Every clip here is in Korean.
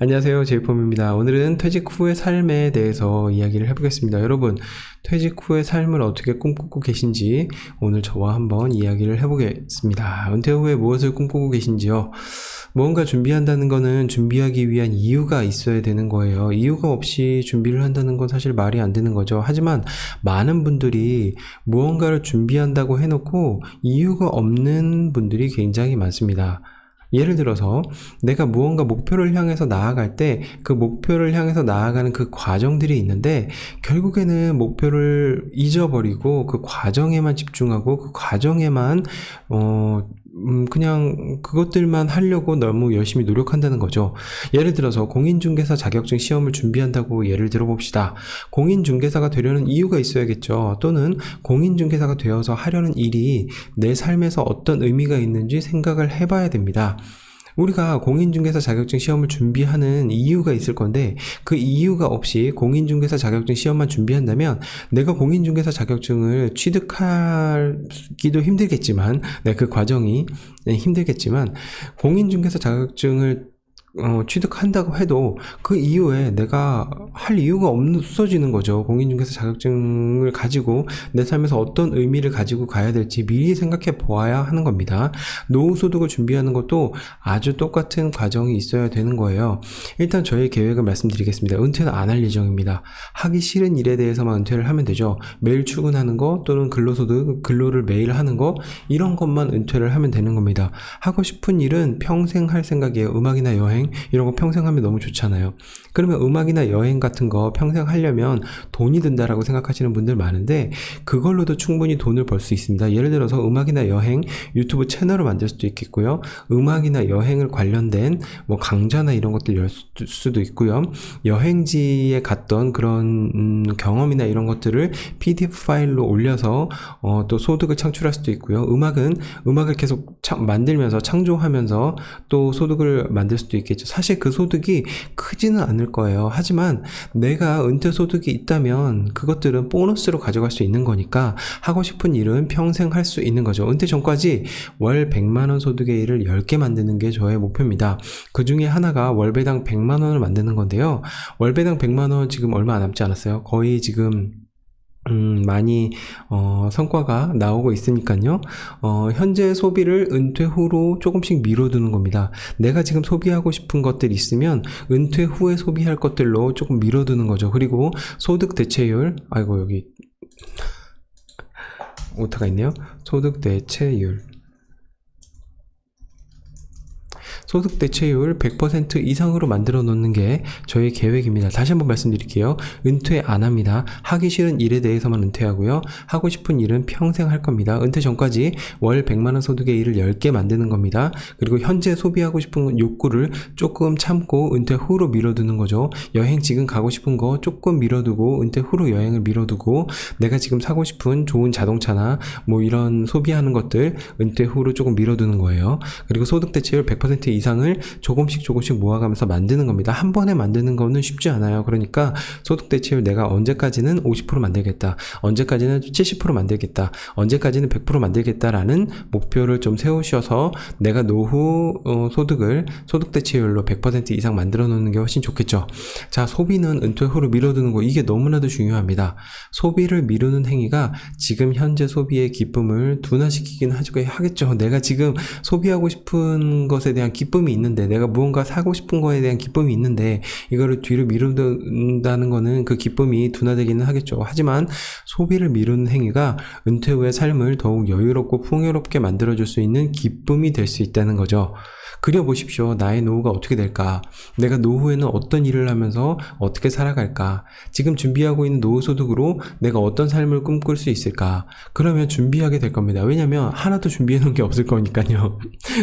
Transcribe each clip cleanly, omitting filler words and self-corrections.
안녕하세요, 제이폼입니다. 오늘은 퇴직 후의 삶에 대해서 이야기를 해보겠습니다. 여러분, 퇴직 후의 삶을 어떻게 꿈꾸고 계신지 오늘 저와 한번 이야기를 해보겠습니다. 은퇴 후에 무엇을 꿈꾸고 계신지요? 무언가 준비한다는 거는 준비하기 위한 이유가 있어야 되는 거예요. 이유가 없이 준비를 한다는 건 사실 말이 안 되는 거죠. 하지만 많은 분들이 무언가를 준비한다고 해놓고 이유가 없는 분들이 굉장히 많습니다. 예를 들어서 내가 무언가 목표를 향해서 나아갈 때 그 목표를 향해서 나아가는 그 과정들이 있는데 결국에는 목표를 잊어버리고 그 과정에만 집중하고 그 과정에만 그냥 그것들만 하려고 너무 열심히 노력한다는 거죠. 예를 들어서 공인중개사 자격증 시험을 준비한다고 예를 들어봅시다. 공인중개사가 되려는 이유가 있어야겠죠. 또는 공인중개사가 되어서 하려는 일이 내 삶에서 어떤 의미가 있는지 생각을 해봐야 됩니다. 우리가 공인중개사 자격증 시험을 준비하는 이유가 있을 건데 그 이유가 없이 공인중개사 자격증 시험만 준비한다면 내가 공인중개사 자격증을 취득하기도 힘들겠지만 그 과정이 힘들겠지만 공인중개사 자격증을 취득한다고 해도 그 이후에 내가 할 이유가 없어지는 거죠. 공인중개사 자격증을 가지고 내 삶에서 어떤 의미를 가지고 가야 될지 미리 생각해 보아야 하는 겁니다. 노후소득을 준비하는 것도 아주 똑같은 과정이 있어야 되는 거예요. 일단 저의 계획을 말씀드리겠습니다. 은퇴는 안 할 예정입니다. 하기 싫은 일에 대해서만 은퇴를 하면 되죠. 매일 출근하는 거 또는 근로소득, 근로를 매일 하는 거 이런 것만 은퇴를 하면 되는 겁니다. 하고 싶은 일은 평생 할 생각이에요. 음악이나 여행 이런 거 평생 하면 너무 좋잖아요. 그러면 음악이나 여행 같은 거 평생 하려면 돈이 든다라고 생각하시는 분들 많은데 그걸로도 충분히 돈을 벌 수 있습니다. 예를 들어서 음악이나 여행 유튜브 채널을 만들 수도 있겠고요. 음악이나 여행을 관련된 뭐 강좌나 이런 것들 열 수도 있고요. 여행지에 갔던 그런 경험이나 이런 것들을 PDF 파일로 올려서 또 소득을 창출할 수도 있고요. 음악을 계속 만들면서 창조하면서 또 소득을 만들 수도 있겠죠. 사실 그 소득이 크지는 않을 거예요. 하지만 내가 은퇴 소득이 있다면 그것들은 보너스로 가져갈 수 있는 거니까 하고 싶은 일은 평생 할 수 있는 거죠. 은퇴 전까지 월 100만원 소득의 일을 10개 만드는 게 저의 목표입니다. 그 중에 하나가 월배당 100만원을 만드는 건데요. 월배당 100만원 지금 얼마 남지 않았어요. 거의 지금 많이 성과가 나오고 있으니까요. 현재 소비를 은퇴 후로 조금씩 미뤄두는 겁니다. 내가 지금 소비하고 싶은 것들이 있으면 은퇴 후에 소비할 것들로 조금 미뤄두는 거죠. 그리고 소득 대체율, 여기 오타가 있네요. 소득 대체율 100% 이상으로 만들어 놓는 게 저의 계획입니다. 다시 한번 말씀드릴게요. 은퇴 안 합니다. 하기 싫은 일에 대해서만 은퇴하고요. 하고 싶은 일은 평생 할 겁니다. 은퇴 전까지 월 100만원 소득의 일을 10개 만드는 겁니다. 그리고 현재 소비하고 싶은 욕구를 조금 참고 은퇴 후로 미뤄두는 거죠. 여행 지금 가고 싶은 거 조금 미뤄두고 은퇴 후로 여행을 미뤄두고 내가 지금 사고 싶은 좋은 자동차나 뭐 이런 소비하는 것들 은퇴 후로 조금 미뤄두는 거예요. 그리고 소득 대체율 100% 이상을 조금씩 모아가면서 만드는 겁니다. 한 번에 만드는 거는 쉽지 않아요. 그러니까 소득 대체율 내가 언제까지는 50% 만들겠다. 언제까지는 70% 만들겠다. 언제까지는 100% 만들겠다라는 목표를 좀 세우셔서 내가 노후 소득 대체율로 100% 이상 만들어 놓는 게 훨씬 좋겠죠. 자, 소비는 은퇴 후로 미뤄두는 거 이게 너무나도 중요합니다. 소비를 미루는 행위가 지금 현재 소비의 기쁨을 둔화시키긴 하겠죠. 내가 지금 소비하고 싶은 것에 대한 기쁨이 있는데 내가 무언가 사고 싶은 거에 대한 기쁨이 있는데 이거를 뒤로 미룬다는 거는 그 기쁨이 둔화되기는 하겠죠. 하지만 소비를 미루는 행위가 은퇴 후의 삶을 더욱 여유롭고 풍요롭게 만들어줄 수 있는 기쁨이 될 수 있다는 거죠. 그려보십시오. 나의 노후가 어떻게 될까? 내가 노후에는 어떤 일을 하면서 어떻게 살아갈까? 지금 준비하고 있는 노후소득으로 내가 어떤 삶을 꿈꿀 수 있을까? 그러면 준비하게 될 겁니다. 왜냐면 하나도 준비해 놓은 게 없을 거니까요.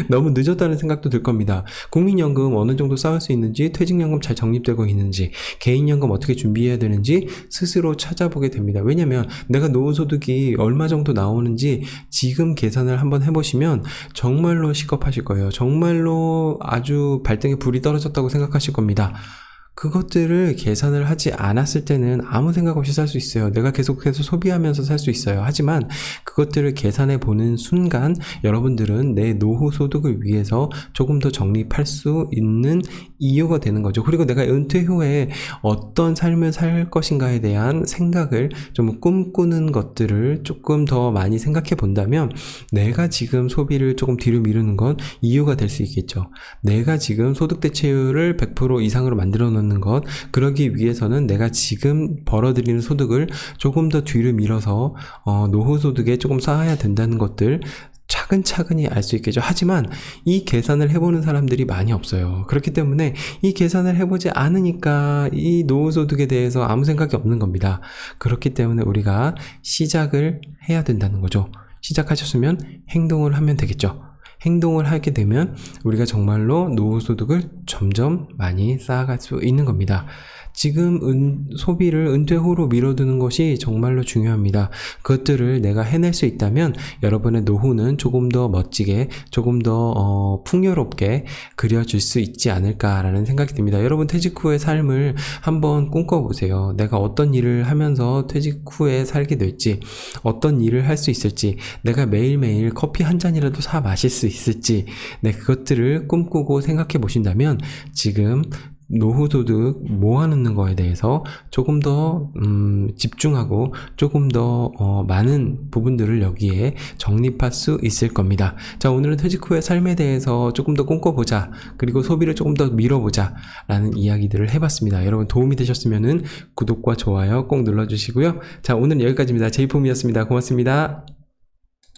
너무 늦었다는 생각도 들 겁니다. 국민연금 어느 정도 쌓을 수 있는지, 퇴직연금 잘 적립되고 있는지, 개인연금 어떻게 준비해야 되는지 스스로 찾아보게 됩니다. 왜냐면 내가 노후소득이 얼마 정도 나오는지 지금 계산을 한번 해보시면 정말로 식겁하실 거예요. 정말로 아주 발등에 불이 떨어졌다고 생각하실 겁니다. 그것들을 계산을 하지 않았을 때는 아무 생각 없이 살 수 있어요. 내가 계속해서 소비하면서 살 수 있어요. 하지만 그것들을 계산해 보는 순간 여러분들은 내 노후 소득을 위해서 조금 더 적립할 수 있는 이유가 되는 거죠. 그리고 내가 은퇴 후에 어떤 삶을 살 것인가에 대한 생각을 좀 꿈꾸는 것들을 조금 더 많이 생각해 본다면 내가 지금 소비를 조금 뒤로 미루는 건 이유가 될 수 있겠죠. 내가 지금 소득 대체율을 100% 이상으로 만들어 놓는 것, 그러기 위해서는 내가 지금 벌어들이는 소득을 조금 더 뒤로 밀어서 노후 소득에 조금 쌓아야 된다는 것들 차근차근히 알 수 있겠죠. 하지만 이 계산을 해보는 사람들이 많이 없어요. 그렇기 때문에 이 계산을 해보지 않으니까 이 노후소득에 대해서 아무 생각이 없는 겁니다. 그렇기 때문에 우리가 시작을 해야 된다는 거죠. 시작하셨으면 행동을 하면 되겠죠. 행동을 하게 되면 우리가 정말로 노후소득을 점점 많이 쌓아갈 수 있는 겁니다. 지금 소비를 은퇴 후로 미뤄두는 것이 정말로 중요합니다. 그것들을 내가 해낼 수 있다면 여러분의 노후는 조금 더 멋지게, 조금 더 풍요롭게 그려질 수 있지 않을까라는 생각이 듭니다. 여러분 퇴직 후의 삶을 한번 꿈꿔보세요. 내가 어떤 일을 하면서 퇴직 후에 살게 될지, 어떤 일을 할 수 있을지, 내가 매일매일 커피 한 잔이라도 사 마실 수 있을지, 그것들을 꿈꾸고 생각해 보신다면 지금 노후소득 모아놓는 거에 대해서 조금 더 집중하고 조금 더 많은 부분들을 여기에 정립할 수 있을 겁니다. 자, 오늘은 퇴직 후의 삶에 대해서 조금 더 꿈꿔보자, 그리고 소비를 조금 더 밀어보자 라는 이야기들을 해봤습니다. 여러분 도움이 되셨으면 구독과 좋아요 꼭 눌러주시고요. 자, 오늘은 여기까지입니다. 제이폼이었습니다. 고맙습니다.